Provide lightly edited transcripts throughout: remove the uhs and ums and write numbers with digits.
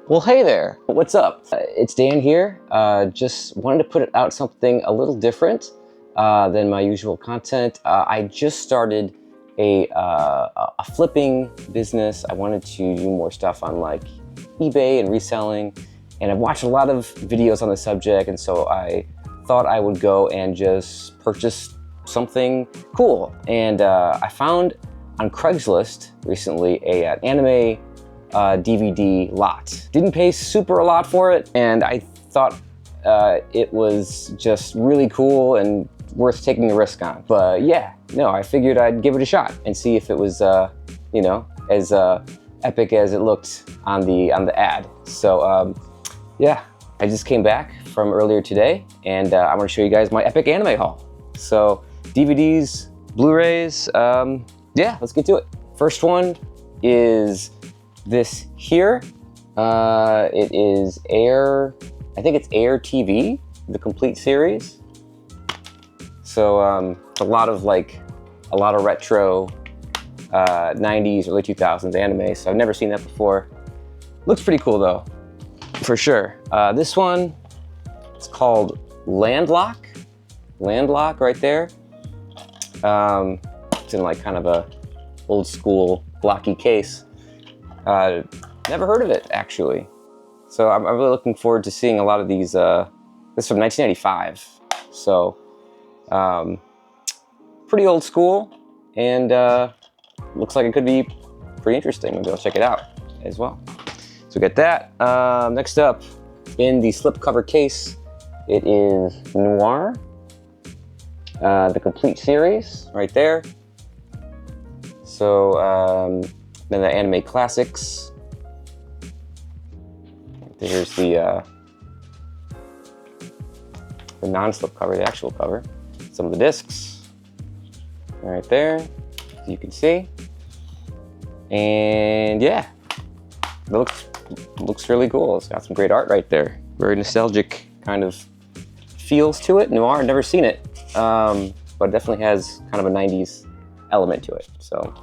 Well, hey there, what's up? It's Dan here. Just wanted to put out something a little different than my usual content. I just started a flipping business. I wanted to do more stuff on like eBay and reselling, and I've watched a lot of videos on the subject, and so I thought I would go and just purchase something cool. And I found on Craigslist recently an anime DVD lot. Didn't pay super a lot for it, and I thought it was just really cool and worth taking a risk on. But yeah, no, I figured I'd give it a shot and see if it was, you know, as epic as it looked on the ad. So yeah, I just came back from earlier today, and I'm gonna show you guys my epic anime haul. So DVDs, Blu-rays, yeah, let's get to it. First one is this here. It is Air, I think it's Air TV, the complete series. So a lot of retro 90s, early 2000s anime, so I've never seen that before. Looks pretty cool though, for sure. This one, it's called Landlock right there. It's in like kind of a old school blocky case. Never heard of it, actually. So I'm really looking forward to seeing a lot of these. This is from 1985, so pretty old school, and looks like it could be pretty interesting. Maybe I'll check it out as well. So get that. Next up, in the slipcover case, it is Noir, the complete series, right there. So then the anime classics. Here's the non-slip cover, the actual cover. Some of the discs, right there, as you can see. And yeah, it looks really cool. It's got some great art right there. Very nostalgic kind of feels to it. Noir, I've never seen it, but it definitely has kind of a 90s element to it. So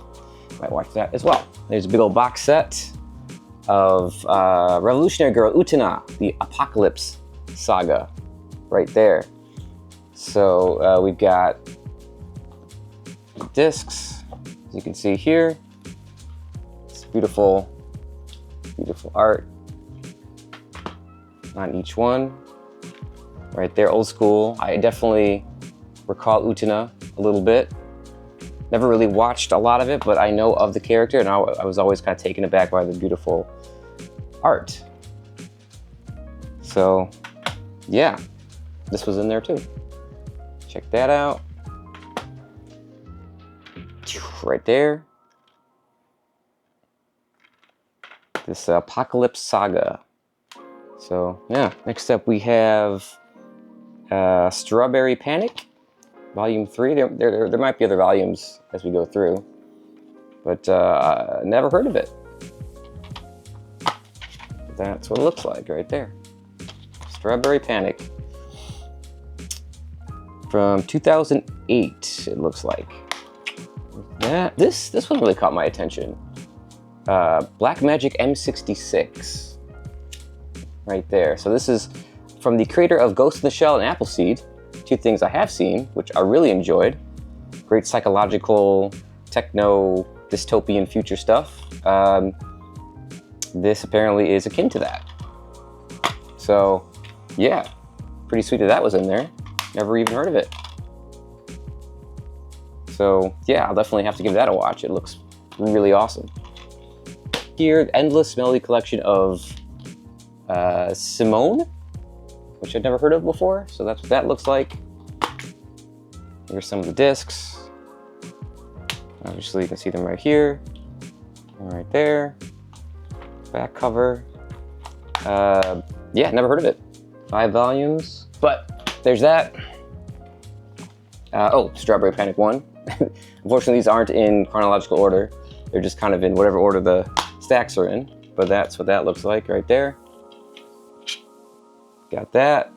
might watch that as well. There's a big old box set of Revolutionary Girl Utena, the Apocalypse Saga, right there. So we've got discs, as you can see here. It's beautiful, beautiful art on each one. Right there, old school. I definitely recall Utena a little bit. Never really watched a lot of it, but I know of the character, and I was always kind of taken aback by the beautiful art. So yeah, this was in there too. Check that out. Right there. This Apocalypse Saga. So yeah, next up we have Strawberry Panic, Volume 3. There might be other volumes as we go through, but never heard of it. That's what it looks like right there. Strawberry Panic. From 2008, it looks like. Yeah, this one really caught my attention. Black Magic M66. Right there. So this is from the creator of Ghost in the Shell and Appleseed. Two things I have seen, which I really enjoyed. Great psychological, techno, dystopian future stuff. This apparently is akin to that. So yeah, pretty sweet that was in there. Never even heard of it. So yeah, I'll definitely have to give that a watch. It looks really awesome. Here, Endless Melody Collection of Simone, which I'd never heard of before. So that's what that looks like. Here's some of the discs. Obviously you can see them right here, and right there. Back cover. Yeah, never heard of it. 5 volumes, but there's that. Oh, Strawberry Panic 1. Unfortunately, these aren't in chronological order. They're just kind of in whatever order the stacks are in, but that's what that looks like right there. Got that.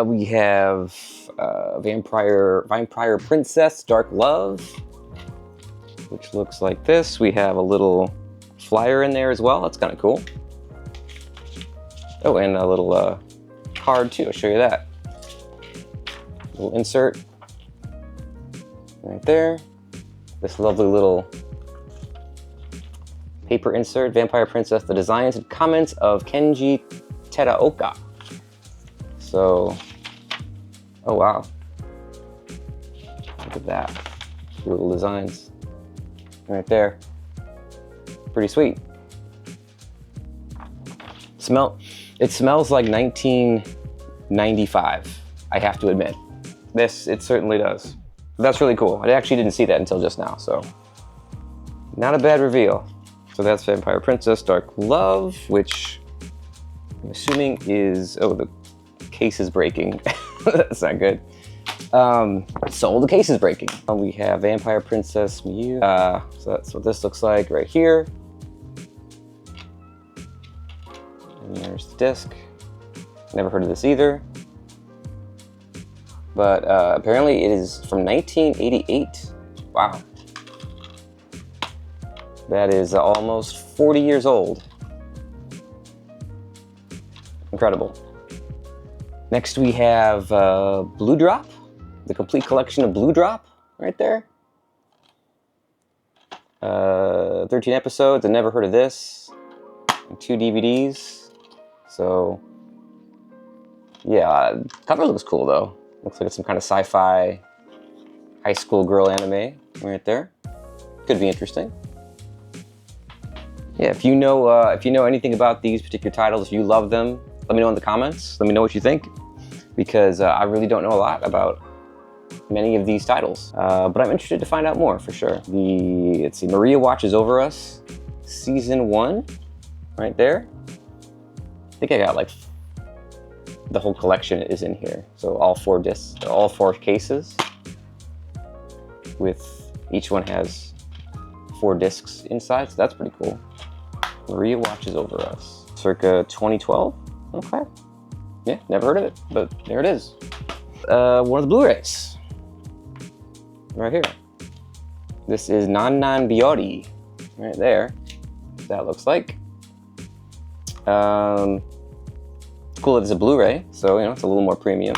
We have Vampire Princess Dark Love. which looks like this. We have a little flyer in there as well. That's kind of cool. Oh, and a little card too. I'll show you that. Little insert right there. This lovely little paper insert, Vampire Princess, the designs and comments of Kenji Teraoka. So, oh wow. Look at that. Little designs right there. Pretty sweet. It smells like 1995, I have to admit. It certainly does. That's really cool. I actually didn't see that until just now, so not a bad reveal. So that's Vampire Princess Dark Love, which I'm assuming is, oh, the case is breaking. That's not good. So the case is breaking. We have Vampire Princess Mew. So that's what this looks like right here. And there's the disc. Never heard of this either. But apparently it is from 1988. Wow. That is almost 40 years old. Incredible. Next we have Blue Drop. The complete collection of Blue Drop right there. 13 episodes, I never heard of this. And 2 DVDs. So, yeah, cover looks cool though. Looks like it's some kind of sci-fi high school girl anime right there. Could be interesting. Yeah, if you know anything about these particular titles, if you love them, let me know in the comments. Let me know what you think, because I really don't know a lot about many of these titles, but I'm interested to find out more for sure. Let's see, Maria Watches Over Us, Season 1, right there. I think I got like the whole collection is in here. So all 4 discs, all 4 cases, with each one has 4 discs inside, so that's pretty cool. Maria Watches Over Us, circa 2012. Okay, yeah, never heard of it, but there it is. One of the Blu-rays, right here. This is Nan Nan Biori, right there. That looks like. Cool that it's a Blu-ray, so it's a little more premium.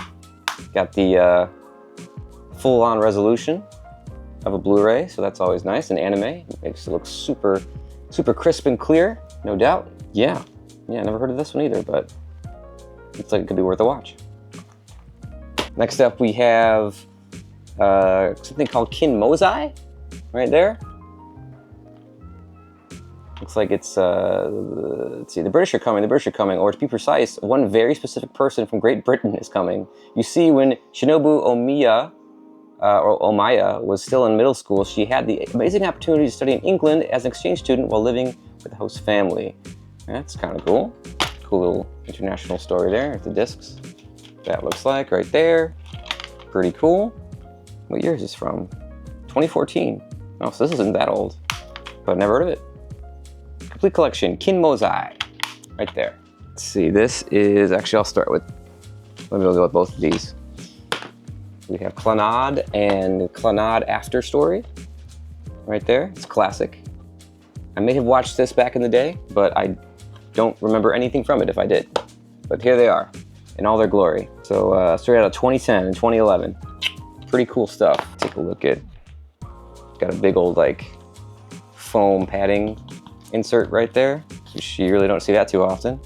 Got the full-on resolution of a Blu-ray, so that's always nice. And anime, it makes it look super, super crisp and clear, no doubt. Yeah, never heard of this one either, but looks like it could be worth a watch. Next up, we have something called Kin Mozai, right there. Looks like it's, let's see, the British are coming, or to be precise, one very specific person from Great Britain is coming. You see, when Shinobu Omiya, or Omaya, was still in middle school, she had the amazing opportunity to study in England as an exchange student while living with the host family. That's kind of cool. Cool little international story there at the discs. That looks like right there. Pretty cool. What year is this from? 2014. Oh, so this isn't that old, but I've never heard of it. Complete collection, Kin Mozai, right there. Let's see, this is, actually I'll start with, let me go with both of these. We have Clannad and Clannad After Story, right there. It's classic. I may have watched this back in the day, but I don't remember anything from it if I did. But here they are, in all their glory. So straight out of 2010 and 2011. Pretty cool stuff. Take a look at, got a big old like foam padding insert right there, which you really don't see that too often.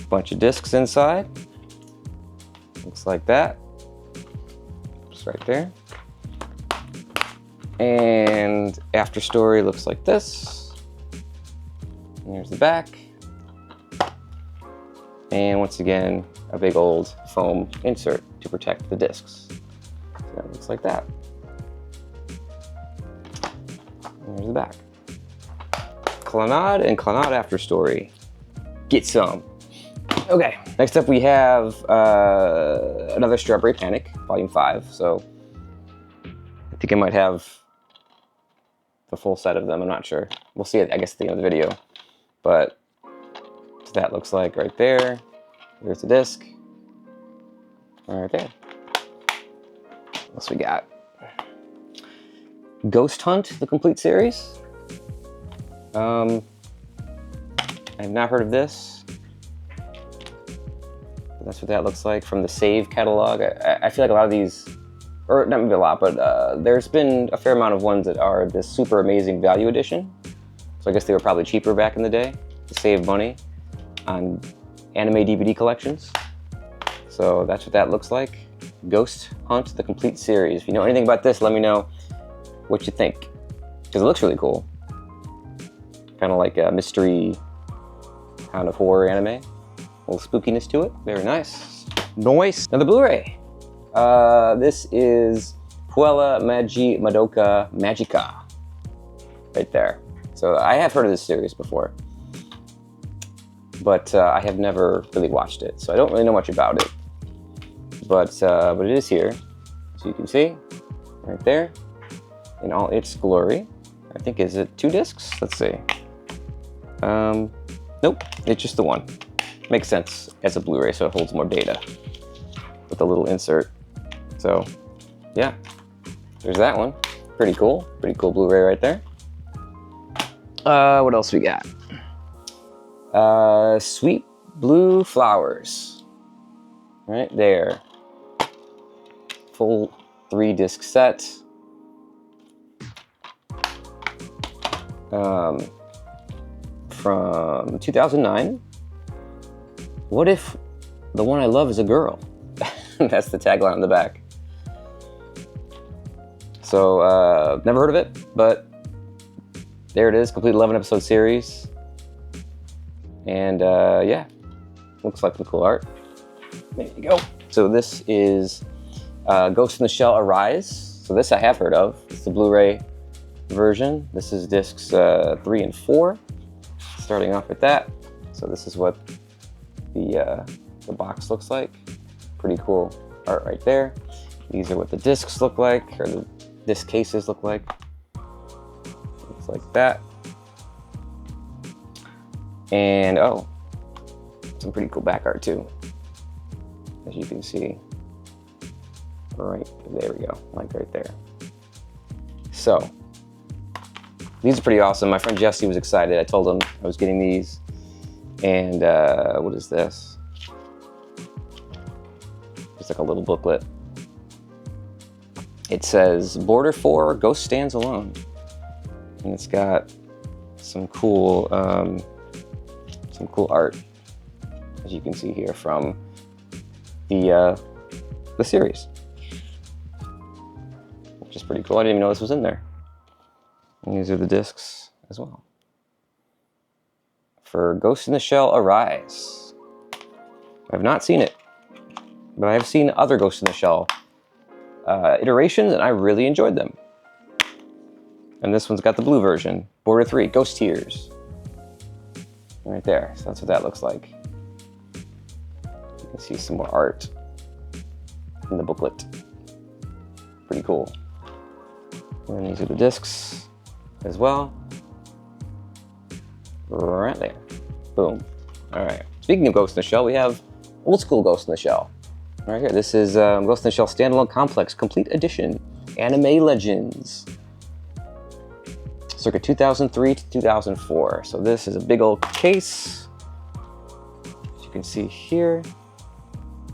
Bunch of discs inside. Looks like that. Just right there. And After Story looks like this. And there's the back. And once again, a big old foam insert to protect the discs. So that looks like that. And there's the back. Clannad and Clannad After Story. Get some. Okay, next up we have another Strawberry Panic, Volume 5. So I think I might have the full set of them, I'm not sure. We'll see it, I guess, at the end of the video. But that looks like right there. There's the disc. Right there. What else we got? Ghost Hunt, the complete series. I have not heard of this. But that's what that looks like from the Save catalog. I feel like a lot of these, or not maybe a lot, but there's been a fair amount of ones that are this super amazing value edition. So I guess they were probably cheaper back in the day to save money on anime DVD collections. So that's what that looks like. Ghost Hunt, the complete series. If you know anything about this, let me know what you think, because it looks really cool. Kind of like a mystery, kind of horror anime. A little spookiness to it. Very nice. Nice. Another Blu-ray. This is Puella Magi Madoka Magica. Right there. So I have heard of this series before, but I have never really watched it, so I don't really know much about it. But it is here, so you can see right there in all its glory. I think, is it 2 discs? Let's see. Nope, it's just the one. Makes sense as a Blu-ray, so it holds more data with a little insert. So yeah, there's that one. Pretty cool Blu-ray right there. What else we got? Sweet Blue Flowers, right there. Full 3-disc set. From 2009. What if the one I love is a girl? That's the tagline on the back. So, never heard of it, but there it is, complete 11-episode series. And yeah, looks like the cool art. There you go. So this is Ghost in the Shell Arise. So this I have heard of. It's the Blu-ray version. This is discs 3 and 4. Starting off with that. So this is what the box looks like. Pretty cool art right there. These are what the discs look like, or the disc cases look like. Looks like that. And oh, some pretty cool back art too, as you can see. Right there we go, like right there. So these are pretty awesome. My friend Jesse was excited. I told him I was getting these. And what is this? It's like a little booklet. It says Border 4 Ghost Stands Alone. And it's got some cool art, as you can see here, from the series, which is pretty cool. I didn't even know this was in there. And these are the discs as well for Ghost in the Shell Arise. I've not seen it, but I have seen other Ghost in the Shell iterations, and I really enjoyed them. And this one's got the blue version, Border 3, Ghost Tears. Right there, so that's what that looks like. You can see some more art in the booklet. Pretty cool. And these are the discs as well. Right there. Boom. All right. Speaking of Ghost in the Shell, we have old school Ghost in the Shell. Right here. This is Ghost in the Shell Standalone Complex Complete Edition. Anime Legends. Circa 2003 to 2004. So this is a big old case. As you can see here.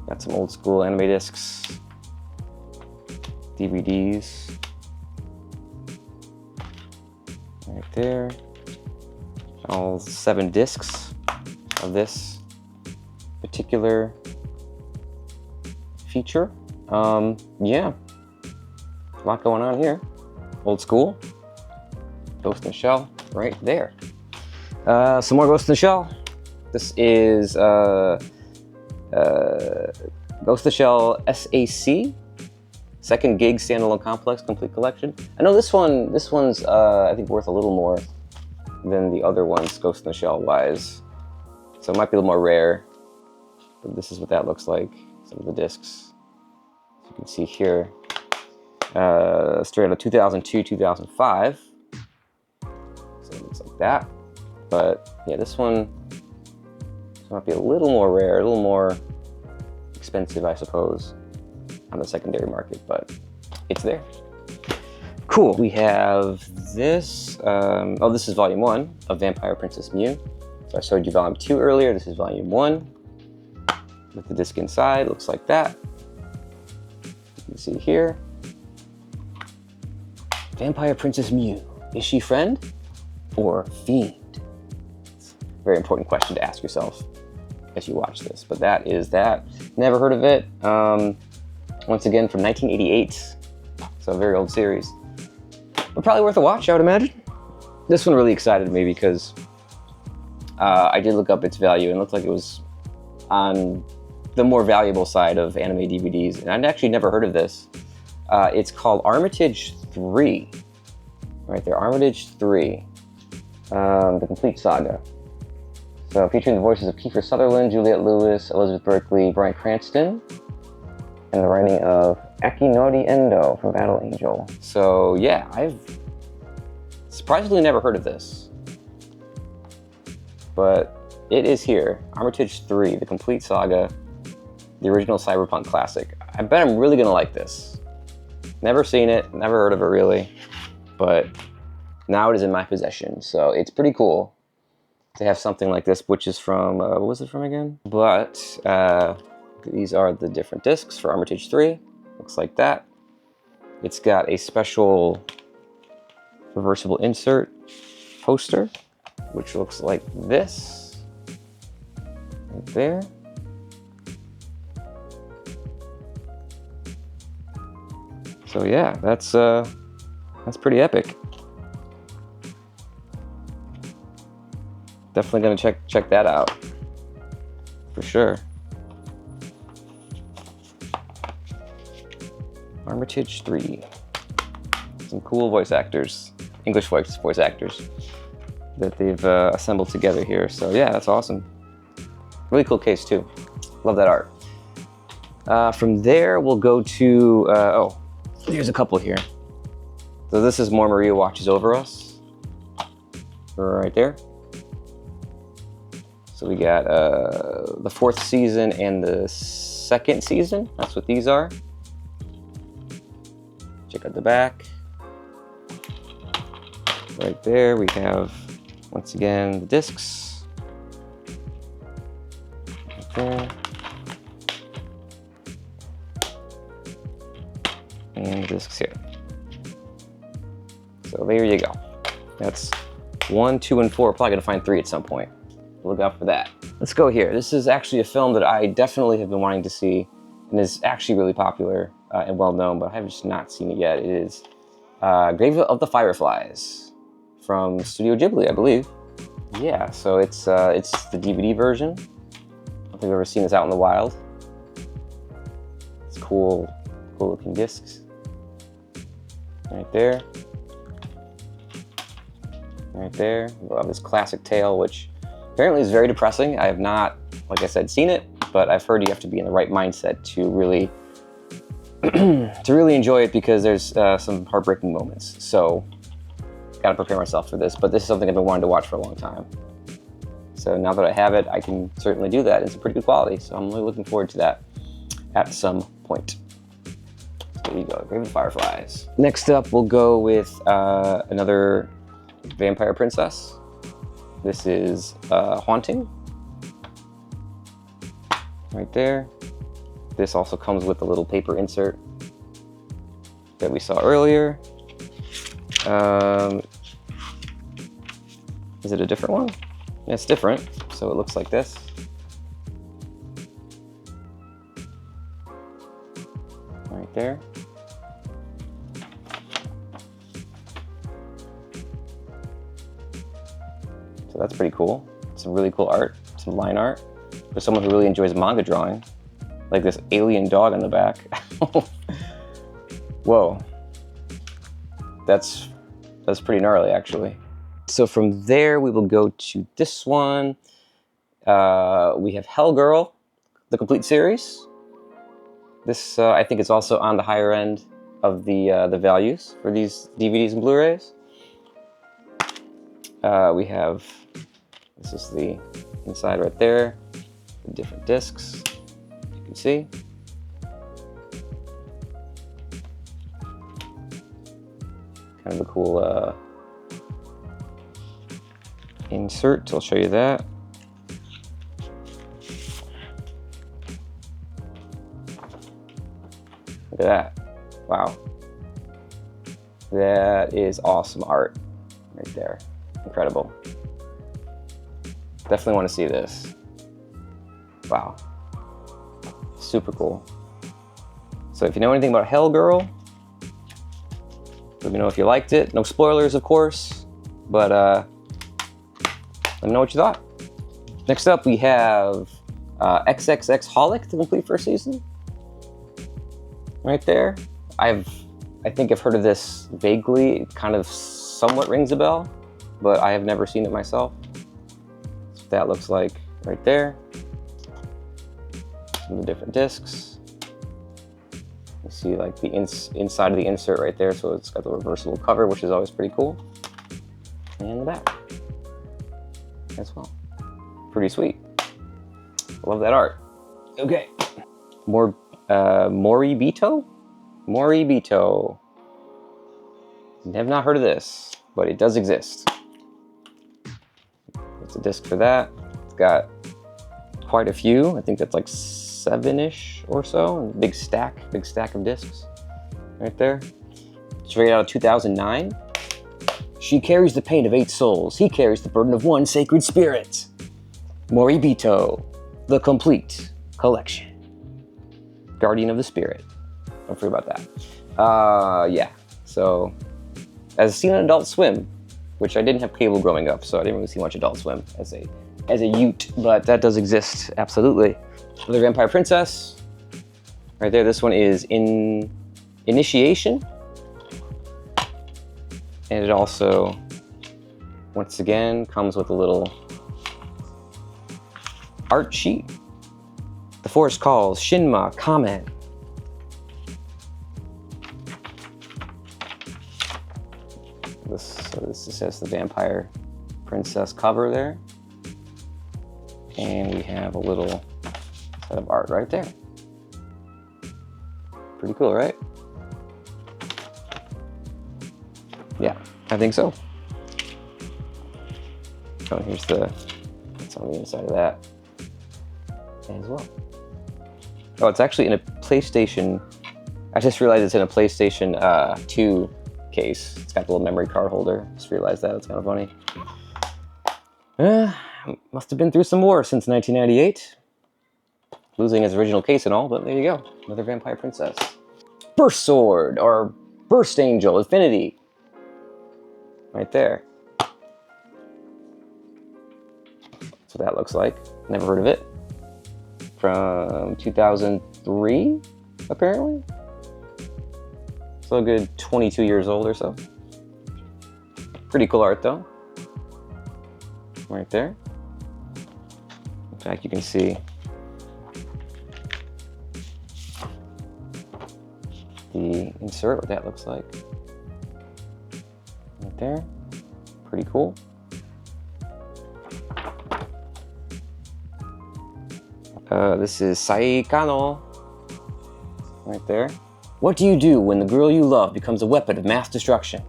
Got some old school anime discs. DVDs. Right there. All 7 discs of this particular feature. Yeah, a lot going on here. Old school. Ghost in the Shell right there. Some more Ghost in the Shell. This is Ghost in the Shell SAC. Second Gig Standalone Complex Complete Collection. I know this one's I think worth a little more than the other ones, Ghost in the Shell wise. So it might be a little more rare, but this is what that looks like. Some of the discs. As you can see here, straight out of 2002, 2005. So it looks like that. But yeah, this one might be a little more rare, a little more expensive, I suppose, on the secondary market, but it's there. Cool. We have this. Oh, this is volume 1 of Vampire Princess Mew. So I showed you volume 2 earlier. This is volume 1 with the disc inside. Looks like that. You can see here. Vampire Princess Mew. Is she friend or fiend? It's a very important question to ask yourself as you watch this. But that is that. Never heard of it. Once again, from 1988. So a very old series. But probably worth a watch, I would imagine. This one really excited me because I did look up its value and it looked like it was on the more valuable side of anime DVDs. And I'd actually never heard of this. It's called Armitage 3. Right there, Armitage 3. The complete saga. So featuring the voices of Kiefer Sutherland, Juliette Lewis, Elizabeth Berkley, Bryan Cranston, and the writing of Akinori Endo from Battle Angel. So yeah, I've surprisingly never heard of this. But it is here. Armitage 3, the complete saga, the original cyberpunk classic. I bet I'm really gonna like this. Never seen it, never heard of it really, but now it is in my possession. So it's pretty cool to have something like this, which is from, what was it from again? But these are the different discs for Armitage 3. Looks like that. It's got a special reversible insert poster, which looks like this. Right there. So yeah, that's pretty epic. Definitely gonna check that out for sure. Armitage 3. Some cool voice actors, English voice actors that they've assembled together here. So yeah, that's awesome. Really cool case too. Love that art. From there, we'll go to, oh, here's a couple here. So this is More Maria Watches Over Us. Right there. So we got the 4th season and the 2nd season. That's what these are. Check out the back. Right there we have, once again, the discs. Right there. And the discs here. So there you go. That's 1, 2, and 4. Probably gonna find 3 at some point. Look out for that. Let's go here. This is actually a film that I definitely have been wanting to see and is actually really popular and well known, but I have just not seen it yet. It is Grave of the Fireflies from Studio Ghibli, I believe. Yeah, so it's the DVD version. I don't think I've ever seen this out in the wild. It's cool looking discs. Right there. Right there. We have this classic tale, which apparently is very depressing. I have not, like I said, seen it, but I've heard you have to be in the right mindset to really enjoy it because there's some heartbreaking moments. So, gotta prepare myself for this, but this is something I've been wanting to watch for a long time. So now that I have it, I can certainly do that. It's pretty good quality, so I'm really looking forward to that at some point. So there you go, Grave of the Fireflies. Next up, we'll go with another Vampire Princess. This is Haunting. Right there. This also comes with a little paper insert that we saw earlier. Is it a different one? Yeah, it's different, so it looks like this. Right there. So that's pretty cool. Some really cool art, some line art. For someone who really enjoys manga drawing, like this alien dog on the back. Whoa. That's pretty gnarly, actually. So from there, we will go to this one. We have Hellgirl, the complete series. This, I think, is also on the higher end of the values for these DVDs and Blu-rays. We have, this is the inside right there, the different discs, you can see. Kind of a cool insert. I'll show you that. Look at that. Wow. That is awesome art right there. Incredible. Definitely want to see this. Wow. Super cool. So if you know anything about Hell Girl, let me know if you liked it. No spoilers, of course, but let me know what you thought. Next up, we have XXX Holic, the complete first season. Right there. I think I've heard of this vaguely. It kind of somewhat rings a bell, but I have never seen it myself. That's what that looks like right there. Some of the different discs. You see like the inside of the insert right there, so it's got the reversible cover, which is always pretty cool. And the back as well. Pretty sweet. I love that art. Okay. More Moribito? Moribito. Have not heard of this, but it does exist. It's a disc for that. It's got quite a few. I think that's like 7-ish or so. Big stack of discs right there. Straight out of 2009. She carries the pain of 8 souls. He carries the burden of 1 sacred spirit. Moribito, the complete collection. Guardian of the Spirit. Don't forget about that. Yeah. So, as seen on Adult Swim, which I didn't have cable growing up, so I didn't really see much Adult Swim as a Ute, but that does exist, absolutely. Another Vampire Princess. Right there, this one is in Initiation. And it also, once again, comes with a little art sheet. The Forest Calls, Shinma, Kamen. This just has the Vampire Princess cover there. And we have a little set of art right there. Pretty cool, right? Yeah, I think so. Oh, here's it's on the inside of that as well. Oh, it's actually in a PlayStation. I just realized it's in a PlayStation 2 case. It's got the little memory card holder. Just realized that. It's kind of funny. Must have been through some war since 1998. Losing his original case and all, but there you go. Another Vampire Princess. Burst Sword, or Burst Angel, Infinity. Right there. That's what that looks like. Never heard of it. From 2003, apparently. So a good 22 years old or so. Pretty cool art though. Right there. In fact, you can see the insert, what that looks like. Right there. Pretty cool. This is Saikano. Right there. What do you do when the girl you love becomes a weapon of mass destruction?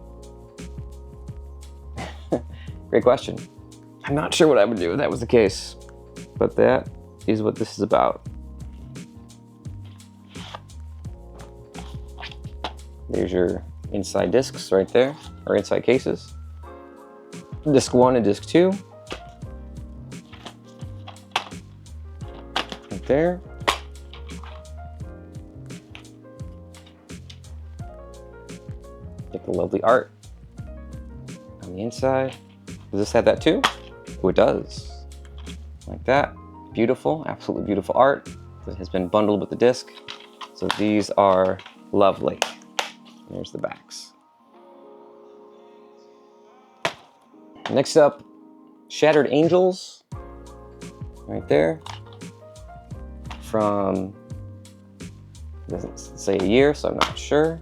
Great question. I'm not sure what I would do if that was the case, but that is what this is about. There's your inside discs right there, or inside cases. Disc 1 and disc 2. Right there. Get the lovely art on the inside. Does this have that too? Oh, it does. Like that. Beautiful, absolutely beautiful art that has been bundled with the disc. So these are lovely. There's the backs. Next up, Shattered Angels. Right there. From, it doesn't say a year, so I'm not sure.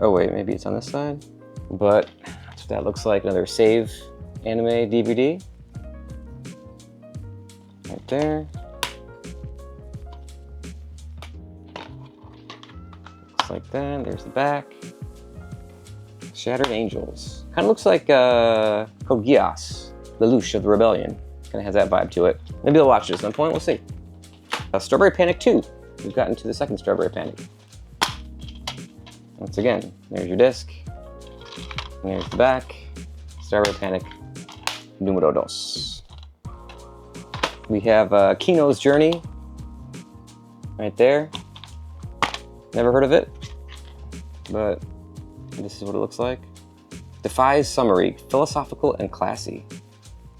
Oh wait, maybe it's on this side. But that's what that looks like. Another Save anime DVD. Right there. Looks like that. There's the back. Shattered Angels. Kind of looks like Code Geass, Lelouch of the Rebellion. Kind of has that vibe to it. Maybe I'll watch it at some point, we'll see. Strawberry Panic 2. We've gotten to the second Strawberry Panic. Once again, there's your disc. And there's the back. Strawberry Panic numero dos. We have Kino's Journey. Right there. Never heard of it, but this is what it looks like. Defies Summary, philosophical and classy.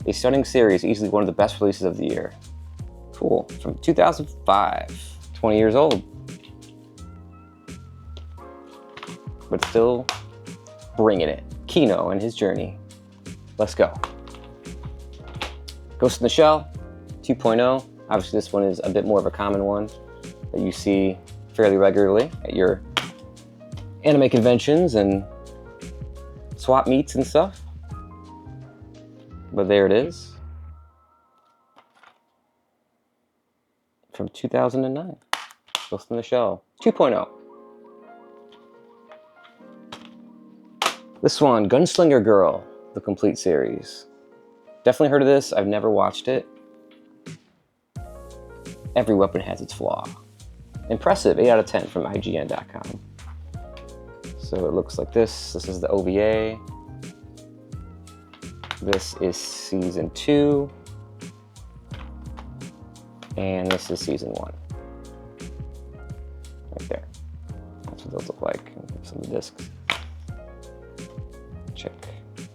A stunning series, easily one of the best releases of the year. Cool, from 2005, 20 years old. But still bringing it. Kino and his journey. Let's go. Ghost in the Shell 2.0. Obviously this one is a bit more of a common one that you see fairly regularly at your anime conventions and swap meets and stuff. But there it is. From 2009. Ghost in the Shell 2.0. This one, Gunslinger Girl, the complete series. Definitely heard of this, I've never watched it. Every weapon has its flaw. Impressive, 8 out of 10 from IGN.com. So it looks like this. This is the OVA. This is season 2. And this is season 1. Right there. That's what those look like. Some of the discs.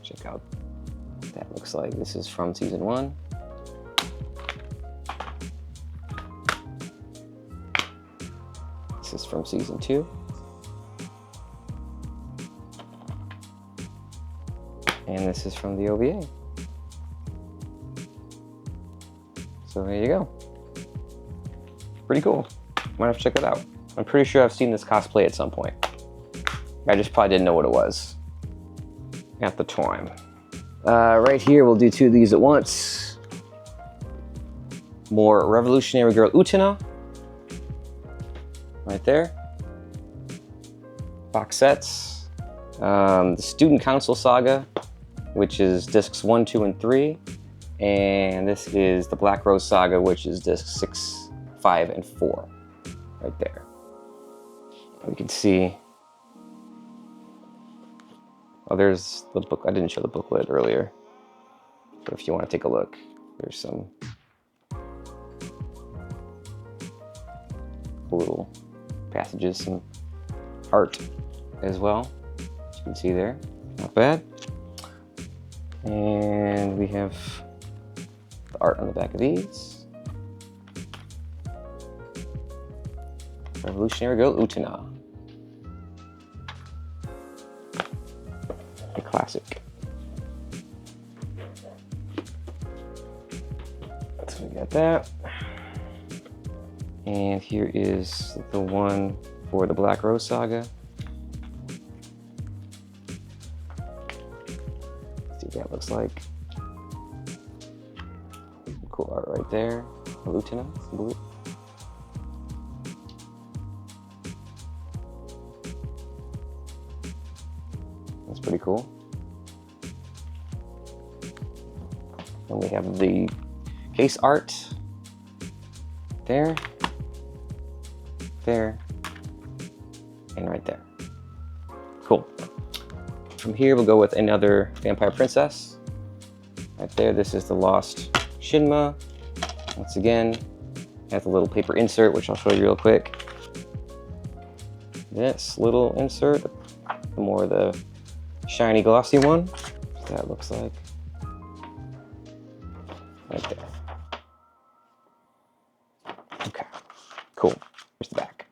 Check out what that looks like. This is from season 1. This is from season 2. And this is from the OVA. So there you go. Pretty cool. Might have to check it out. I'm pretty sure I've seen this cosplay at some point. I just probably didn't know what it was at the time. Right here, we'll do 2 of these at once. More Revolutionary Girl Utena. Right there. Box sets. The Student Council Saga, which is discs 1, 2, and 3. And this is the Black Rose Saga, which is discs 6, 5, and 4. Right there. We can see. Oh, there's the book. I didn't show the booklet earlier. But if you want to take a look, there's some little passages, some art as well, as you can see there. Not bad. And we have the art on the back of these. Revolutionary Girl Utena. A classic. So we got that. And here is the one for the Black Rose Saga. Let's see what that looks like. Cool art right there. Lieutenant blue. That's pretty cool. And we have the case art there, there, and right there. Cool. From here, we'll go with another Vampire Princess. Right there, this is the Lost Shinma. Once again, has a little paper insert, which I'll show you real quick. This little insert, the more the shiny glossy one. That looks like. Right there. Okay, cool. Here's the back.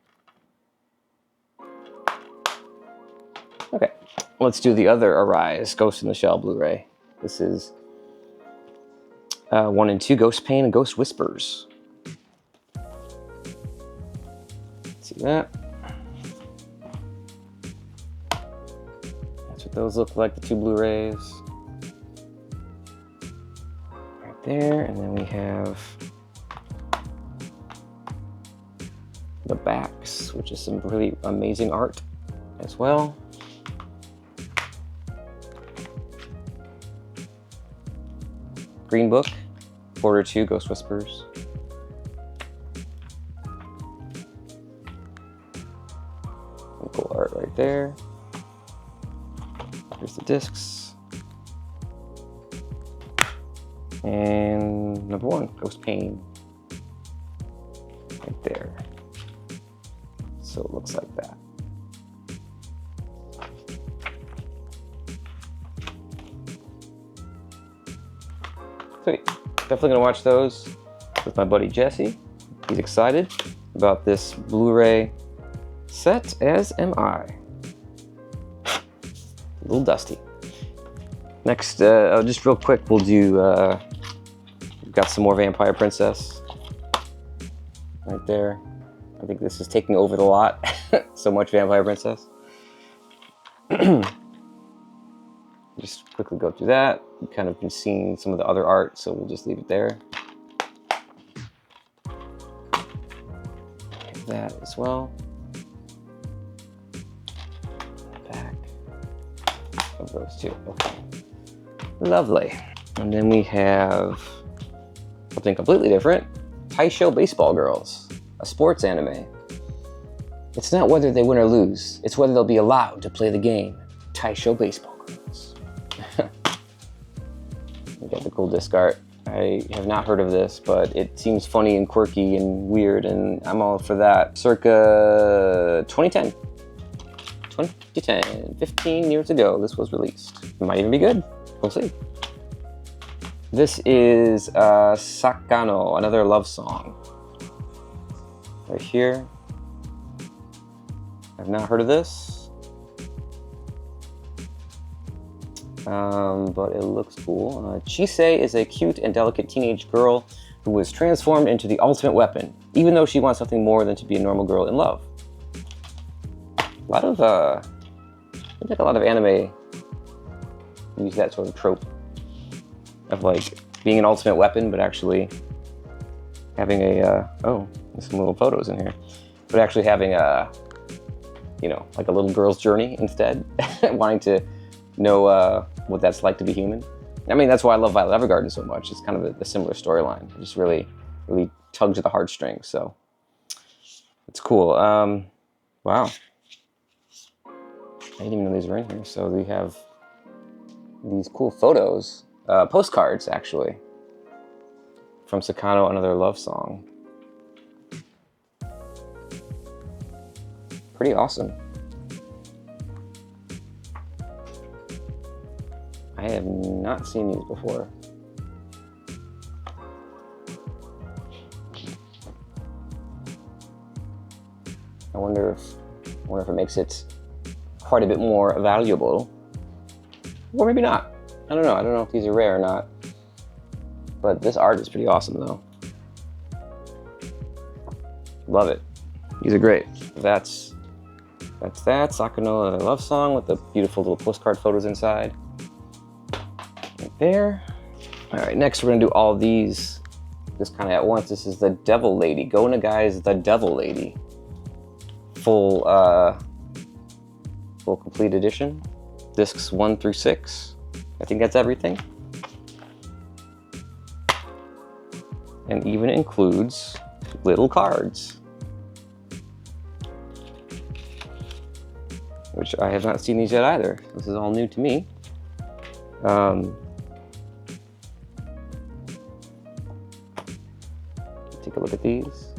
Okay, let's do the other Arise Ghost in the Shell Blu-ray. This is 1 and 2, Ghost Pain and Ghost Whispers. See that? That's what those look like, the 2 Blu-rays. Right there, and then we have the backs, which is some really amazing art as well. Green Book, Order 2, Ghost Whispers. Some cool art right there. Here's the discs. And number 1, Ghost Pain. Right there. So it looks like that. Sweet. Definitely gonna watch those with my buddy Jesse. He's excited about this Blu-ray set, as am I. A little dusty. Next, just real quick, we'll do, we've got some more Vampire Princess right there. I think this is taking over the lot. So much Vampire Princess. Just quickly go through that. We've kind of been seeing some of the other art, so we'll just leave it there. That as well. Back of those two. Okay. Lovely. And then we have something completely different. Taisho Baseball Girls, a sports anime. It's not whether they win or lose, it's whether they'll be allowed to play the game. Taisho Baseball Girls. We got the cool disc art. I have not heard of this, but it seems funny and quirky and weird, and I'm all for that. Circa 2010. 2010, 15 years ago, this was released. It might even be good. We'll see. This is Sakano, another love song. Right here. I've not heard of this. But it looks cool. Chisei is a cute and delicate teenage girl who was transformed into the ultimate weapon, even though she wants something more than to be a normal girl in love. A lot of, seems like a lot of anime use that sort of trope of like being an ultimate weapon, but actually having a, oh, there's some little photos in here, but actually having a, you know, like a little girl's journey instead, wanting to know what that's like to be human. I mean, that's why I love Violet Evergarden so much. It's kind of a similar storyline. It just really tugs at the heartstrings, so it's cool. Wow. I didn't even know these were in here. So we have these cool photos, postcards actually, from Sakano, another love song. Pretty awesome. I have not seen these before. I wonder if it makes it quite a bit more valuable, or maybe not. I don't know. I don't know if these are rare or not. But this art is pretty awesome, though. Love it. These are great. That's that. Sakano, another love song with the beautiful little postcard photos inside. Right there. All right, next we're gonna do all these just kind of at once. This is the Devil Lady. Go Nagai's The Devil Lady. Full complete edition. Discs 1 through 6. I think that's everything. And even includes little cards, which I have not seen these yet either. This is all new to me. Take a look at these.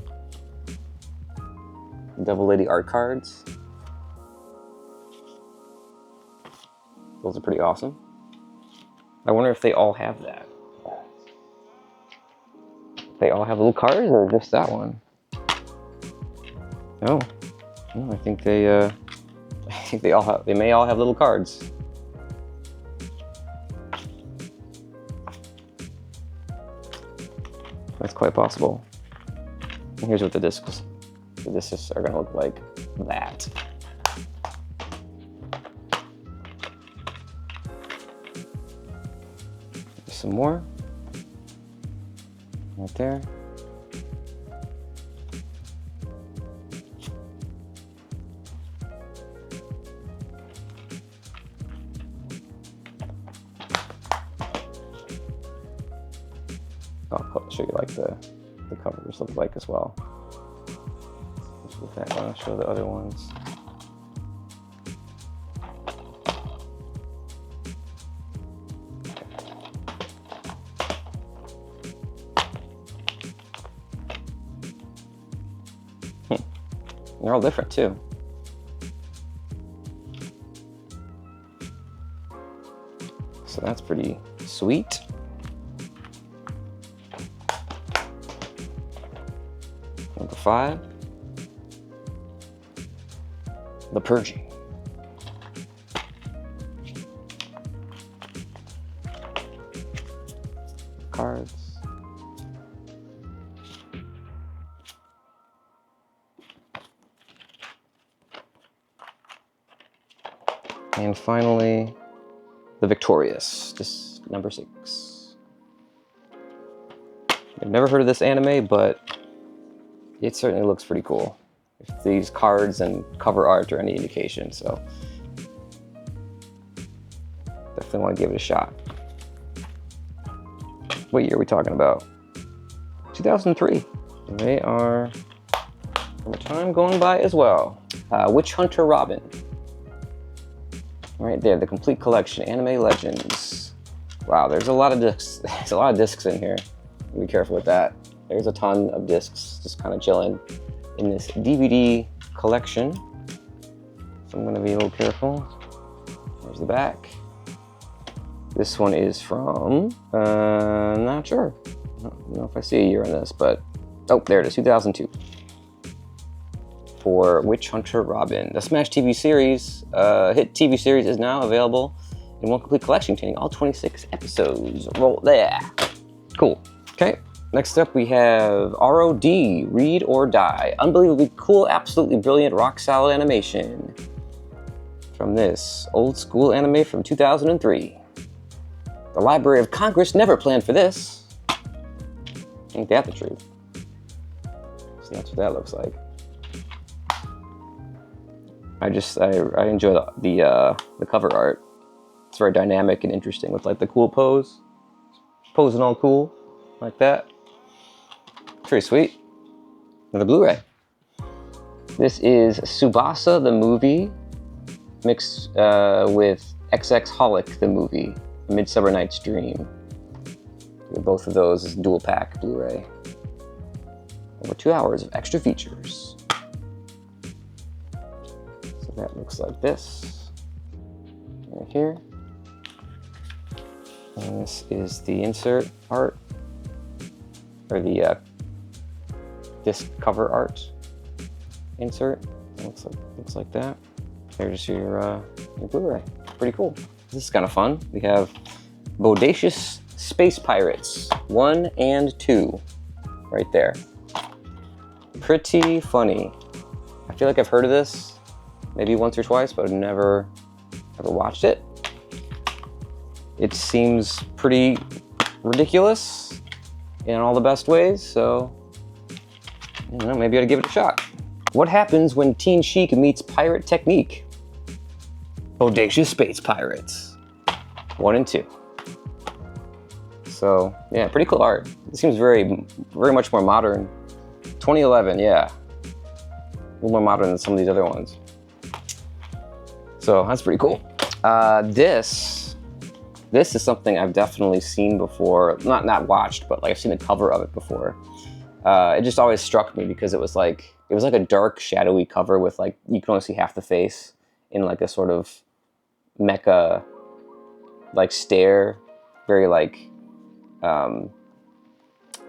Devil Lady art cards. Those are pretty awesome. I wonder if they all have that. They all have little cards, or just that one? No, I think they may all have little cards. That's quite possible. And here's what the discs are gonna look like. That. Just some more. Right there. I'll show you like the covers look like as well. With that, I'll show the other ones. They're all different too. So that's pretty sweet. Number 5. The Purging. Cards. And finally, The Victorious, this number 6. I've never heard of this anime, but it certainly looks pretty cool. If these cards and cover art are any indication, so definitely want to give it a shot. What year are we talking about? 2003. They are from a time going by as well. Witch Hunter Robin. Right there, the complete collection, Anime Legends. Wow, there's a lot of discs. There's a lot of discs in here. Be careful with that. There's a ton of discs just kind of chilling in this DVD collection. So I'm gonna be a little careful. There's the back. This one is from, not sure. I don't know if I see a year on this, but, oh, there it is, 2002. For Witch Hunter Robin. The Smash TV series, hit TV series, is now available in one complete collection containing all 26 episodes. Roll there. Cool. Okay, next up we have ROD, Read or Die. Unbelievably cool, absolutely brilliant, rock solid animation from this old school anime from 2003. The Library of Congress never planned for this. Ain't that the truth? So that's what that looks like. I enjoy the cover art. It's very dynamic and interesting with like the cool pose. Posing all cool, like that. Pretty sweet. Another Blu-ray. This is Tsubasa the movie mixed with XX Holic the movie, Midsummer Night's Dream. Both of those is dual pack Blu-ray. Over 2 hours of extra features. That looks like this, right here. And this is the insert art, or the disc cover art insert. It looks like that. There's your Blu-ray. Pretty cool. This is kind of fun. We have Bodacious Space Pirates 1 and 2, right there. Pretty funny. I feel like I've heard of this. Maybe once or twice, but I've never watched it. It seems pretty ridiculous in all the best ways, so I don't know, maybe I ought to give it a shot. What happens when Teen Chic meets pirate technique? Bodacious Space Pirates 1 and 2. So yeah, pretty cool art. It seems very much more modern. 2011, yeah. A little more modern than some of these other ones. So that's pretty cool. This is something I've definitely seen before. Not watched, but like I've seen the cover of it before. It just always struck me because it was like a dark, shadowy cover with like you can only see half the face in like a sort of mecha like stare, very like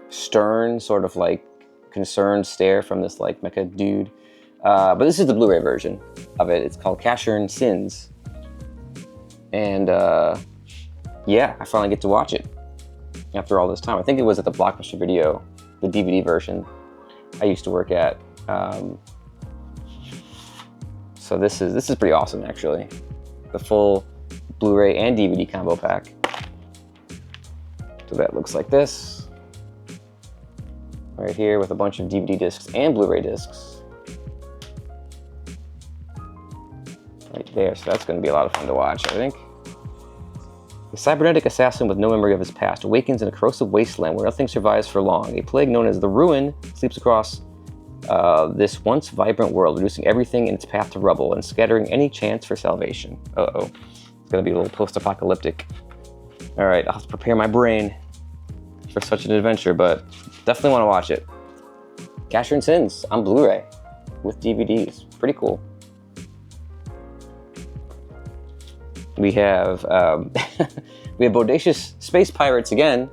stern, sort of like concerned stare from this like mecha dude. But this is the Blu-ray version of it. It's called Cashern Sins. And yeah, I finally get to watch it after all this time. I think it was at the Blockbuster Video, the DVD version I used to work at. So this is pretty awesome, actually. The full Blu-ray and DVD combo pack. So that looks like this. Right here with a bunch of DVD discs and Blu-ray discs. Right there, so that's going to be a lot of fun to watch, I think. A cybernetic assassin with no memory of his past awakens in a corrosive wasteland where nothing survives for long. A plague known as the Ruin sweeps across this once vibrant world, reducing everything in its path to rubble and scattering any chance for salvation. Uh-oh. It's gonna be a little post-apocalyptic. All right, I'll have to prepare my brain for such an adventure, but definitely want to watch it. Casher and Sins on Blu-ray with DVDs. Pretty cool. We have we have Bodacious Space Pirates again,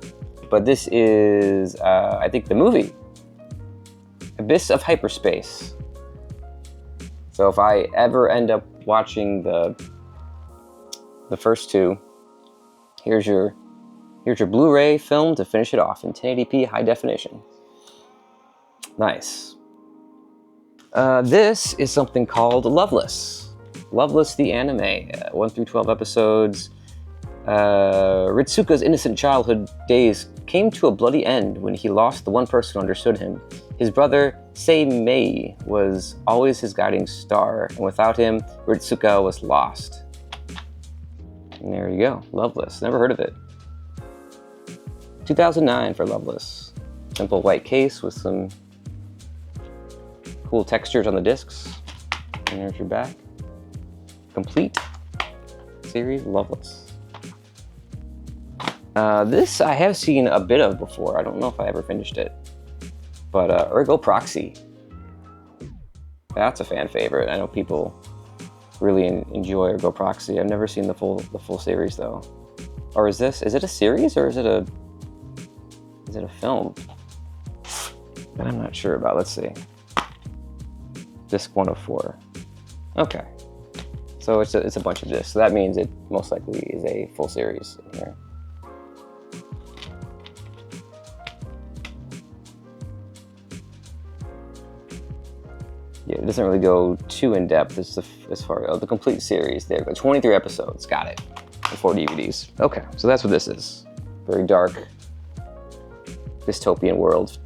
but this is I think the movie Abyss of Hyperspace. So if I ever end up watching the first two, here's your Blu-ray film to finish it off in 1080p high definition. Nice. This is something called Loveless. Loveless the anime, 1 through 12 episodes. Ritsuka's innocent childhood days came to a bloody end when he lost the one person who understood him. His brother, Seimei, was always his guiding star, and without him, Ritsuka was lost. And there you go, Loveless. Never heard of it. 2009 for Loveless. Simple white case with some cool textures on the discs. And there's your back. Complete series, Loveless. This I have seen a bit of before. I don't know if I ever finished it. But Ergo Proxy. That's a fan favorite. I know people really enjoy Ergo Proxy. I've never seen the full series though. Or is it a series or is it a film? That I'm not sure about. Let's see. Disc 1 of 4. Okay. So it's a bunch of discs. So that means it most likely is a full series in here. Yeah, it doesn't really go too in depth as far as the complete series. There, 23 episodes. Got it. And 4 DVDs. Okay, so that's what this is. Very dark, dystopian world,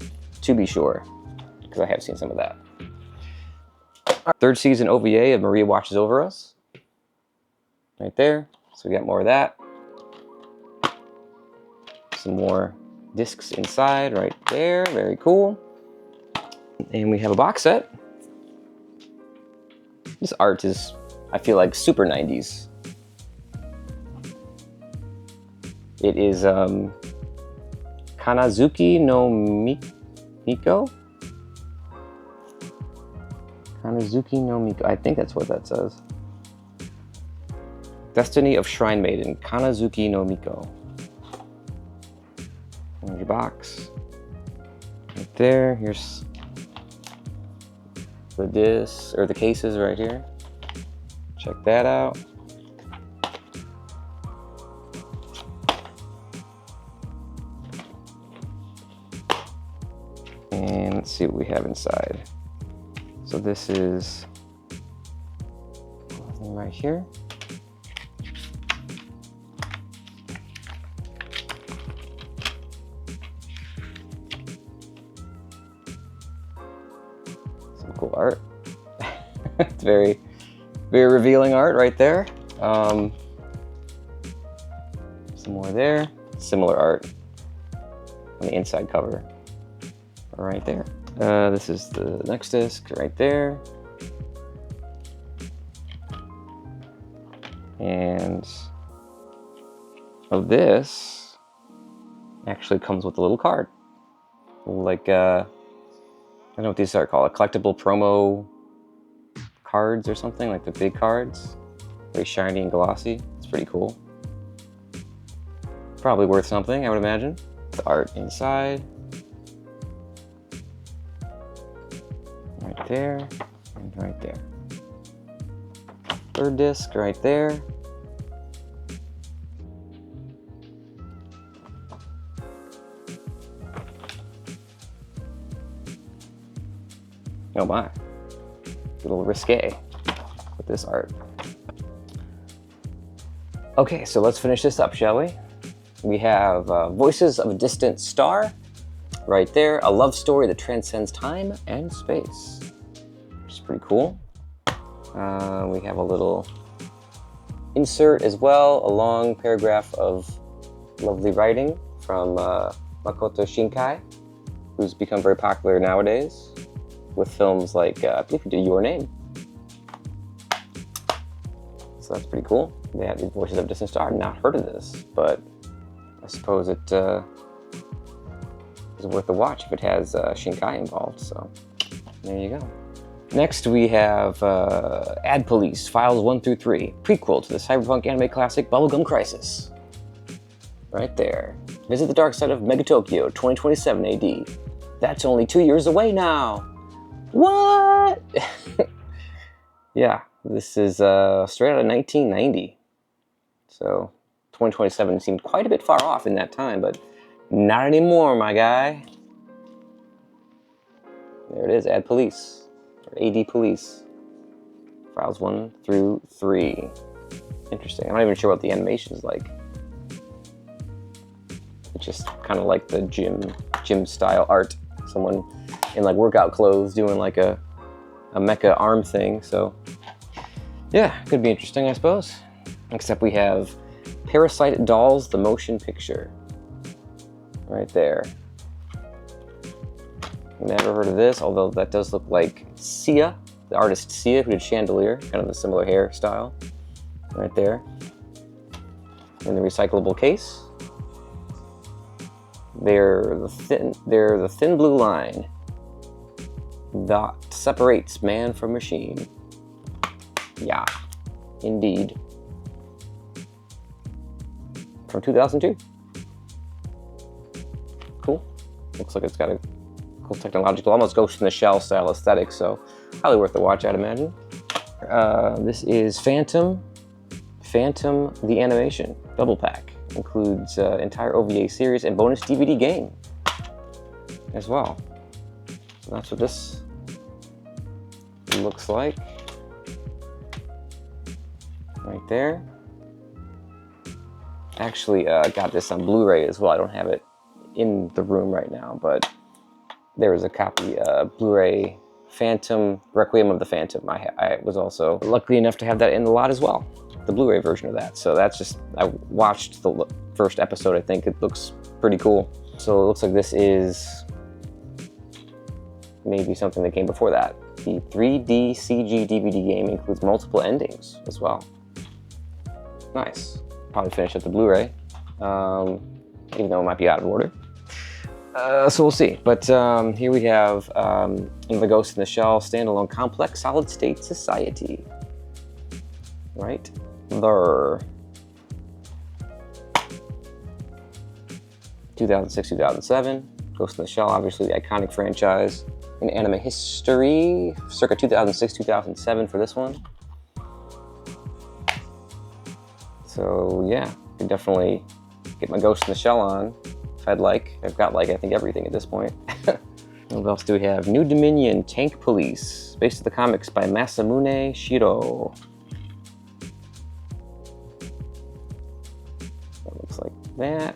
to be sure, because I have seen some of that. Third season OVA of Maria Watches Over Us. Right there. So we got more of that. Some more discs inside right there. Very cool. And we have a box set. This art is, I feel like, super 90s. It is Kanazuki no Miko? Kanazuki no Miko. I think that's what that says. Destiny of Shrine Maiden, Kanazuki no Miko. There's your box. Right there. Here's the discs, or the cases right here. Check that out. And let's see what we have inside. So this is right here. Some cool art. It's very, very revealing art right there. Some more there. Similar art on the inside cover. Right there. This is the next disc right there. And this actually comes with a little card. Like, I don't know what these are called, collectible promo cards or something, like the big cards. Very shiny and glossy. It's pretty cool. Probably worth something, I would imagine. The art inside. Right there, and right there. Third disc right there. Oh my, a little risque with this art. Okay, so let's finish this up, shall we? We have Voices of a Distant Star. Right there, a love story that transcends time and space. Which is pretty cool. We have a little insert as well, a long paragraph of lovely writing from Makoto Shinkai, who's become very popular nowadays with films like, I believe he did Your Name. So that's pretty cool. They have the Voices of a Distant Star. I've not heard of this, but I suppose it is worth a watch if it has Shinkai involved, so there you go. Next we have Ad Police, Files 1 through 3, prequel to the cyberpunk anime classic Bubblegum Crisis. Right there. Visit the dark side of Megatokyo, 2027 AD. That's only 2 years away now. What? Yeah, this is straight out of 1990. So 2027 seemed quite a bit far off in that time, but not anymore, my guy. There it is, Ad Police, or AD Police. Files 1 through 3. Interesting. I'm not even sure what the animation is like. It's just kind of like the gym style art. Someone in like workout clothes doing like a mecha arm thing. So yeah, could be interesting, I suppose. Except we have Parasite Dolls, the motion picture. Right there. Never heard of this, although that does look like Sia, the artist Sia, who did Chandelier, kind of a similar hairstyle. Right there. In the recyclable case. They're the thin blue line that separates man from machine. Yeah, indeed. From 2002. Cool. Looks like it's got a cool technological, almost Ghost in the Shell style aesthetic, so highly worth the watch, I'd imagine. This is Phantom the Animation double pack. Includes entire OVA series and bonus DVD game as well. So that's what this looks like. Right there. Actually, got this on Blu-ray as well. I don't have it in the room right now, but there was a copy, Blu-ray Phantom, Requiem of the Phantom. I was also lucky enough to have that in the lot as well. The Blu-ray version of that. So that's just, I watched the first episode, I think. It looks pretty cool. So it looks like this is maybe something that came before that. The 3D CG DVD game includes multiple endings as well. Nice. Probably finish up the Blu-ray, even though it might be out of order. So we'll see. But here we have the Ghost in the Shell standalone complex solid state society. Right there. 2006-2007. Ghost in the Shell, obviously the iconic franchise in anime history. Circa 2006-2007 for this one. So yeah, could definitely get my Ghost in the Shell on if I'd like. I've got like I think everything at this point. What else do we have? New Dominion Tank Police, based on the comics by Masamune Shiro. That looks like that.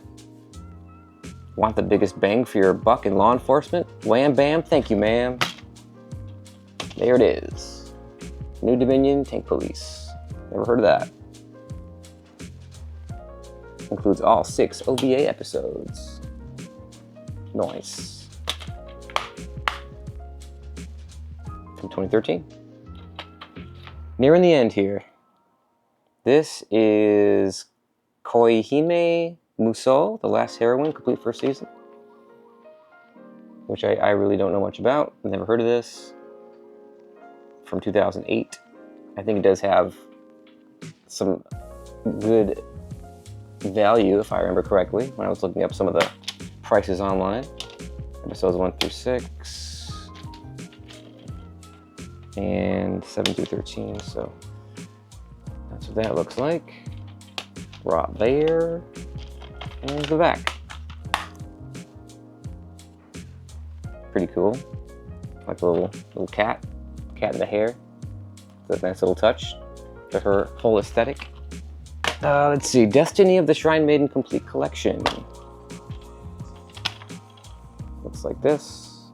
Want the biggest bang for your buck in law enforcement? Wham bam, thank you ma'am. There it is. New Dominion Tank Police. Never heard of that. Includes all 6 OVA episodes. Nice. From 2013. Nearing the end here. This is Koihime Muso, The Last Heroine, complete first season. Which I really don't know much about. I've never heard of this. From 2008. I think it does have some good value, if I remember correctly, when I was looking up some of the prices online. Episodes 1 through 6. And 7 through 13, so that's what that looks like. Right there. And the back. Pretty cool. Like a little cat in the hair. That's a nice little touch to her whole aesthetic. Let's see, Destiny of the Shrine Maiden Complete Collection. Looks like this.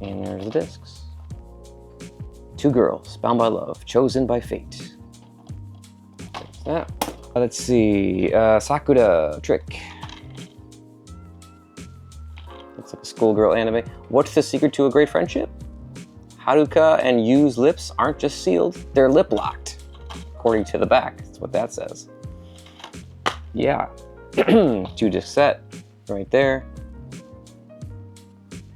And there's the discs. Two girls, bound by love, chosen by fate. Let's see, Sakura Trick. Looks like a schoolgirl anime. What's the secret to a great friendship? Haruka and Yu's lips aren't just sealed, they're lip locked. According to the back, that's what that says. Yeah, 2-disc set right there.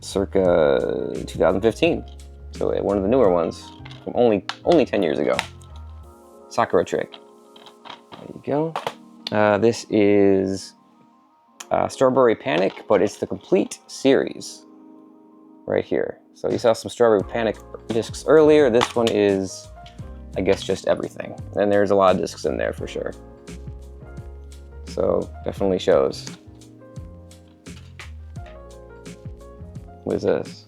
Circa 2015. So one of the newer ones from only 10 years ago. Sakura Trick. There you go. This is Strawberry Panic, but it's the complete series right here. So you saw some Strawberry Panic discs earlier. This one is, I guess, just everything. And there's a lot of discs in there for sure. So definitely shows. What is this?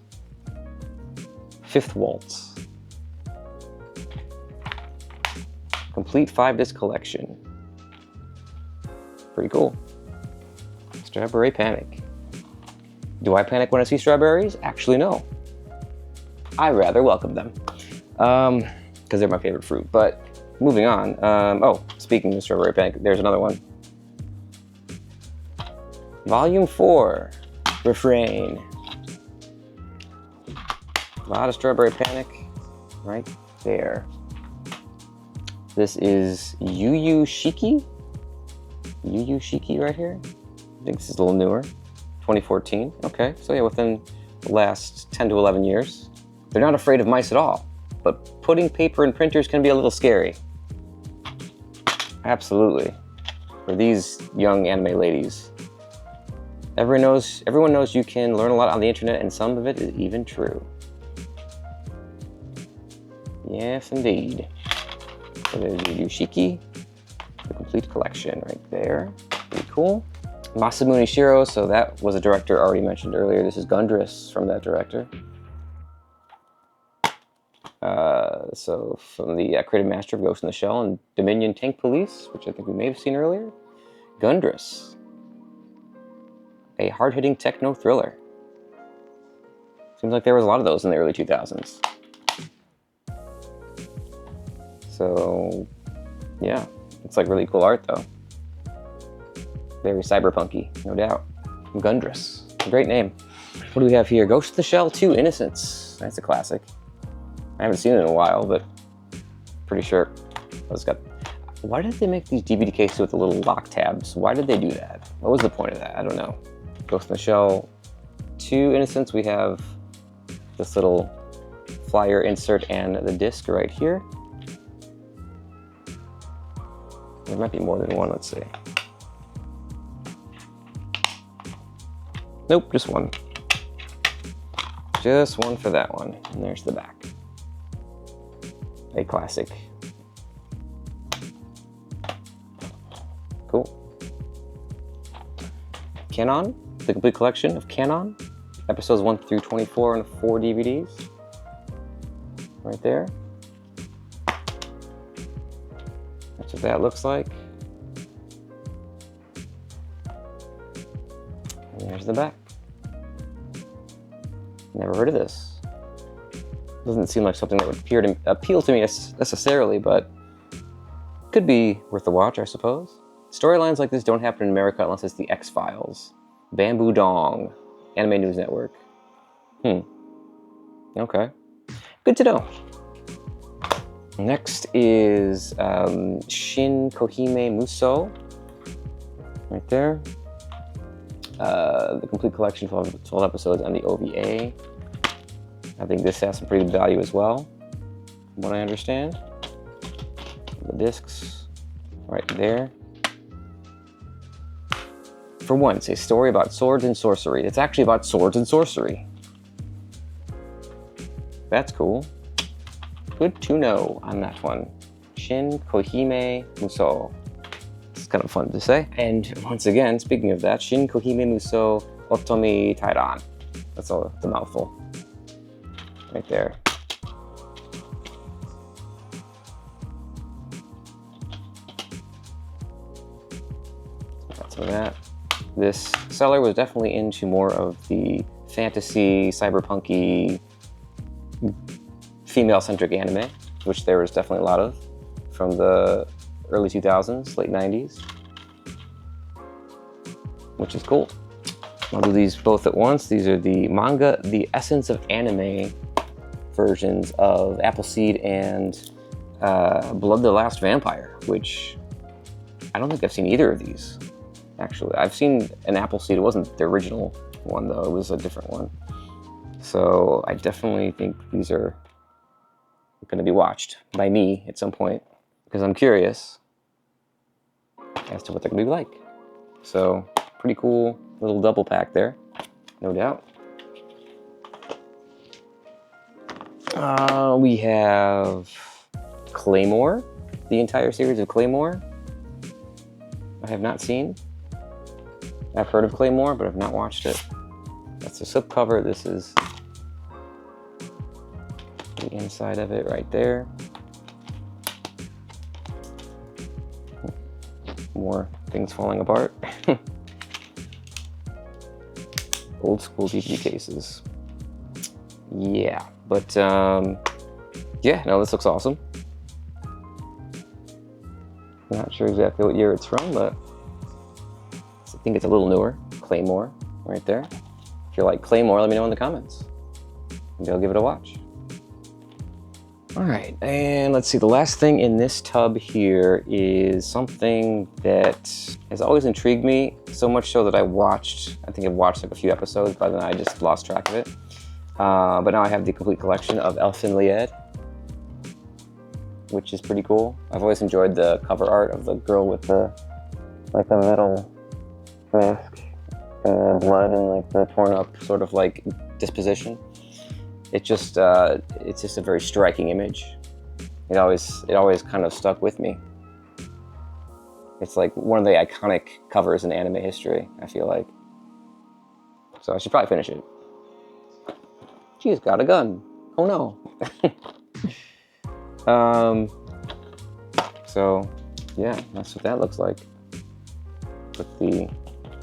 Fifth Waltz. Complete 5-disc collection. Pretty cool. Strawberry Panic. Do I panic when I see strawberries? Actually, no. I rather welcome them. Because they're my favorite fruit. But moving on. Oh, speaking of Strawberry Panic, there's another one. Volume 4. Refrain. A lot of Strawberry Panic right there. This is Yu Yu Shiki. Yu Yu Shiki right here. I think this is a little newer. 2014. Okay, so yeah, within the last 10 to 11 years. They're not afraid of mice at all, but putting paper in printers can be a little scary. Absolutely. For these young anime ladies. Everyone knows you can learn a lot on the internet, and some of it is even true. Yes, indeed. So there's Yu Yu Shiki, the complete collection right there. Pretty cool. Masamune Shirow, so that was a director already mentioned earlier. This is Gundress from that director. So from the creative master of Ghost in the Shell and Dominion Tank Police, which I think we may have seen earlier. Gundress. A hard-hitting techno thriller. Seems like there was a lot of those in the early 2000s. So, yeah, it's like really cool art though. Very cyberpunky, no doubt. Gundress, great name. What do we have here? Ghost in the Shell 2, Innocence. That's a classic. I haven't seen it in a while, but pretty sure. Why did they make these DVD cases with the little lock tabs? Why did they do that? What was the point of that? I don't know. Ghost in the Shell 2, Innocence. We have this little flyer insert and the disc right here. There might be more than one, let's see. Nope, just one. Just one for that one. And there's the back. A classic. Cool. Canon, the complete collection of Canon. Episodes 1 through 24 and 4 DVDs. Right there. That's what that looks like. And there's the back. Never heard of this. Doesn't seem like something that would appeal to me necessarily, but could be worth a watch, I suppose. Storylines like this don't happen in America unless it's the X-Files. Bamboo Dong. Anime News Network. Okay. Good to know. Next is Shin Kohime Muso. Right there. The complete collection, 12 episodes on the OVA. I think this has some pretty good value as well, from what I understand. The discs right there. For one, it's a story about swords and sorcery. It's actually about swords and sorcery. That's cool. Good to know on that one. Shin Kohime Muso. It's kind of fun to say. And once again, speaking of that, Shin Kohime Muso Otomi Tairan. That's all, the mouthful. Right there. That's that. This seller was definitely into more of the fantasy, cyberpunky female-centric anime, which there was definitely a lot of from the early 2000s, late 90s, which is cool. I'll do these both at once. These are the manga, The Essence of Anime versions of Appleseed and Blood the Last Vampire, which I don't think I've seen either of these, actually. I've seen an Appleseed. It wasn't the original one, though. It was a different one. So I definitely think these are going to be watched by me at some point because I'm curious as to what they're going to be like. So pretty cool little double pack there, no doubt. We have Claymore, the entire series of Claymore. I have not seen. I've heard of Claymore, but I've not watched it. That's the slipcover. This is the inside of it right there. More things falling apart. Old school DVD cases. Yeah, but yeah, no, this looks awesome. Not sure exactly what year it's from, but I think it's a little newer. Claymore, right there. If you like Claymore, let me know in the comments. Maybe I'll give it a watch. All right, and let's see, the last thing in this tub here is something that has always intrigued me, so much so that I think I've watched like a few episodes, but then I just lost track of it. But now I have the complete collection of Elfen Lied, which is pretty cool. I've always enjoyed the cover art of the girl with the metal mask and blood and like the torn up sort of like disposition. It's just a very striking image. It always kind of stuck with me. It's like one of the iconic covers in anime history, I feel like. So I should probably finish it. She's got a gun. Oh no. So yeah, that's what that looks like. With the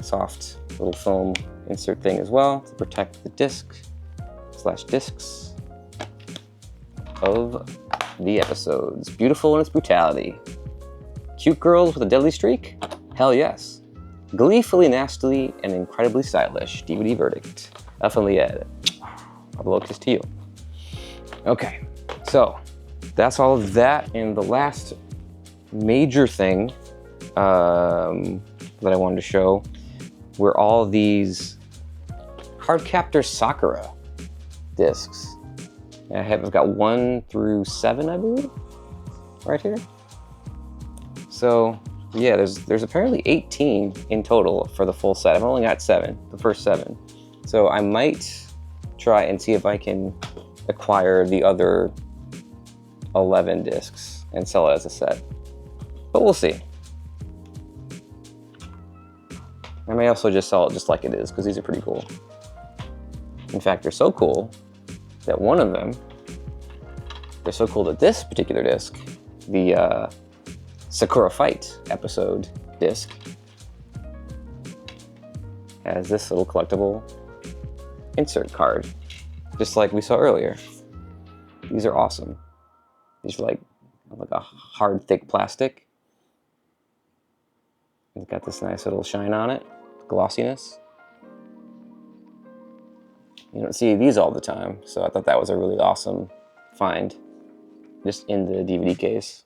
soft little foam insert thing as well to protect the discs of the episodes. Beautiful in its brutality. Cute girls with a deadly streak? Hell yes. Gleefully nasty and incredibly stylish. DVD verdict. Elfen Lied. I'll blow a kiss to you. Okay, so that's all of that, and the last major thing that I wanted to show were all these Cardcaptor Sakura discs. I've got 1 through 7, I believe, right here. So yeah, there's apparently 18 in total for the full set. I've only got 7, the first 7. So I might try and see if I can acquire the other 11 discs and sell it as a set. But we'll see. I may also just sell it just like it is, because these are pretty cool. In fact, they're so cool that one of them, they're so cool that this particular disc, the Sakura Fight episode disc, has this little collectible insert card, just like we saw earlier. These are awesome. These are like a hard, thick plastic. It's got this nice little shine on it, glossiness. You don't see these all the time, so I thought that was a really awesome find, just in the DVD case.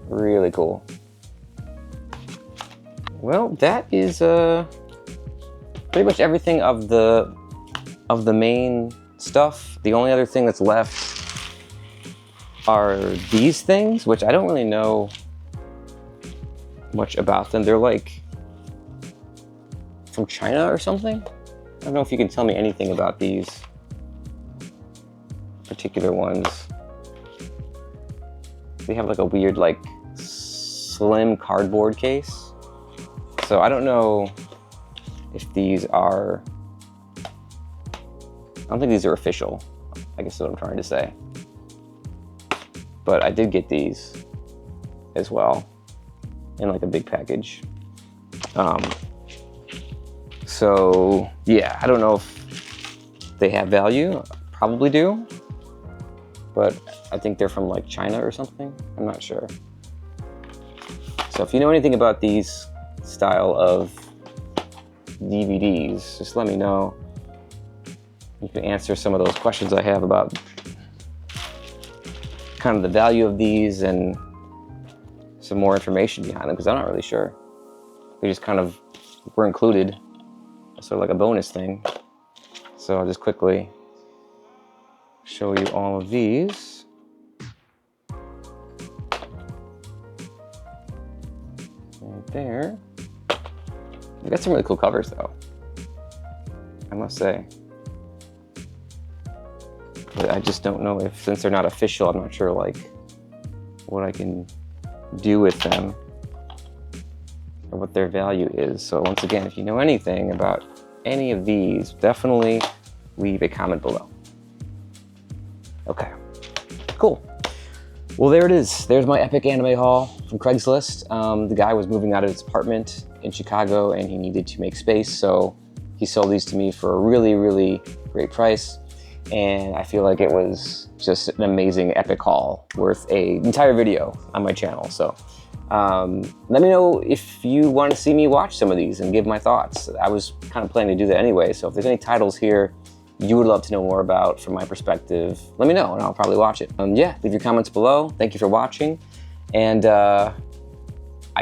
Really cool. Well, that is pretty much everything of the main stuff. The only other thing that's left are these things, which I don't really know much about them. They're like from China or something. I don't know if you can tell me anything about these particular ones. They have like a weird, like, slim cardboard case. So I don't know if these are, I don't think these are official, I guess is what I'm trying to say. But I did get these as well in like a big package. So yeah, I don't know if they have value. Probably do. but I think they're from like China or something. I'm not sure. So if you know anything about these style of DVDs, just let me know. You can answer some of those questions I have about kind of the value of these and some more information behind them, because I'm not really sure. They just kind of were included, sort of like a bonus thing. So I'll just quickly show you all of these. Right there. They got some really cool covers though, I must say. But I just don't know if, since they're not official, I'm not sure like what I can do with them or what their value is. So once again, if you know anything about any of these, definitely leave a comment below. Okay, cool. Well, there it is. There's my epic anime haul from Craigslist. The guy was moving out of his apartment in Chicago and he needed to make space, so he sold these to me for a really, really great price. And I feel like it was just an amazing epic haul worth an entire video on my channel. So let me know if you want to see me watch some of these and give my thoughts. I was kind of planning to do that anyway, so if there's any titles here you would love to know more about from my perspective, let me know and I'll probably watch it. Yeah, leave your comments below. Thank you for watching. And I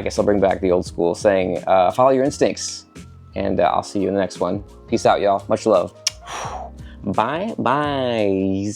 guess I'll bring back the old school saying, follow your instincts. And I'll see you in the next one. Peace out, y'all. Much love. Bye-bye.